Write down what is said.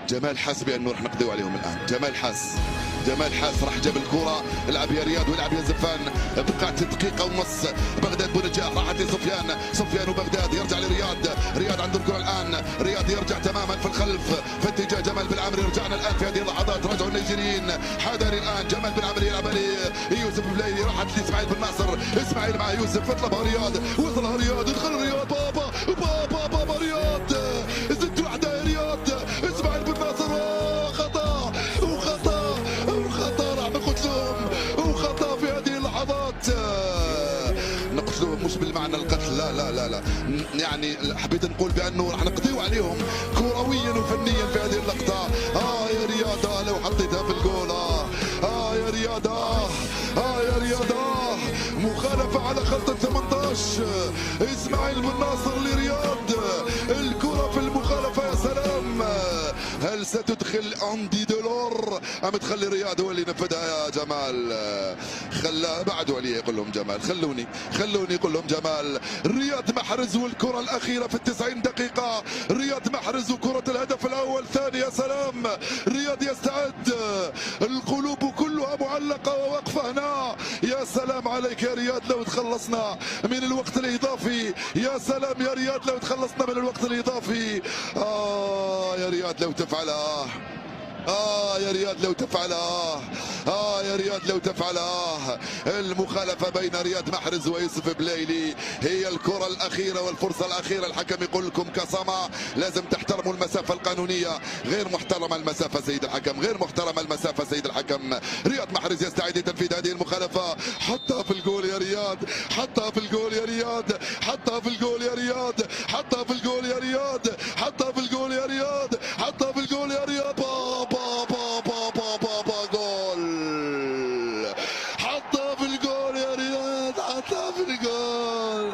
جمال حاس بانه راح نقضيو عليهم الان. جمال حاس راح جاب الكره، العب يا رياض والعب يا زفان. بقات دقيقه ونص، بغداد بونجاح راحت لسفيان وبغداد يرجع رياض عنده الكره الان. رياض يرجع تماما في الخلف في اتجاه جمال بن عمري. رجعنا الان في هذه اللحظات، رجعوا النيجيريين. حذري الان جمال بن عمري يلعب يوسف بليلي، راحت لاسماعيل بن ناصر. اسماعيل مع يوسف، اطلبها رياض، وصلها رياض، ادخل رياض. بابا رياض، زدت واحده يا رياض. اسماعيل بن ناصر خطا راح نقتلهم، وخطا في هذه اللحظات. نقتلوهم مش بالمعنى القتل، لا يعني حبيت نقول بانه راح نقضيو عليهم كرويا وفنيا في هذه اللقطه. يا رياض لو حطيتها في الجول. يا رياض يا رياض مخالفه على خط 18. اسماعيل بن ناصر لرياض، الكره في المخالفه. يا سلام، هل ستدخل اندي دولور ام تخلي رياض هو اللي ينفذها؟ يا جمال خلى بعدوا عليه، يقول لهم جمال خلوني يقول لهم جمال. رياض محرز والكره الاخيره في 90 دقيقه. رياض محرز وكره الهدف الاول ثاني. يا سلام، رياض يستعد، القلوب كلها معلقه وواقفه هنا. يا سلام عليك يا رياض لو تخلصنا من الوقت الاضافي. يا سلام يا رياض لو تخلصنا من الوقت الاضافي. يا رياض لو تفعلها. يا رياض لو تفعلها. يا رياض لو تفعلها. المخالفة بين رياض محرز ويوسف بليلي هي الكرة الأخيرة والفرصة الأخيرة. الحكم يقول لكم كصمة، لازم تحترموا المسافة القانونية. غير محترمة المسافة سيد الحكم، غير محترمة المسافة سيد الحكم. رياض محرز يستعد لتنفيذ هذه المخالفة. حطها في الجول يا رياض، حطها في الجول يا رياض، حطها في الجول يا رياض، حطها في الجول يا رياض، حطها في الجول يا رياض، حطها في الجول يا رياض. جول، حطها في الجول يا رياض، حطها في الجول.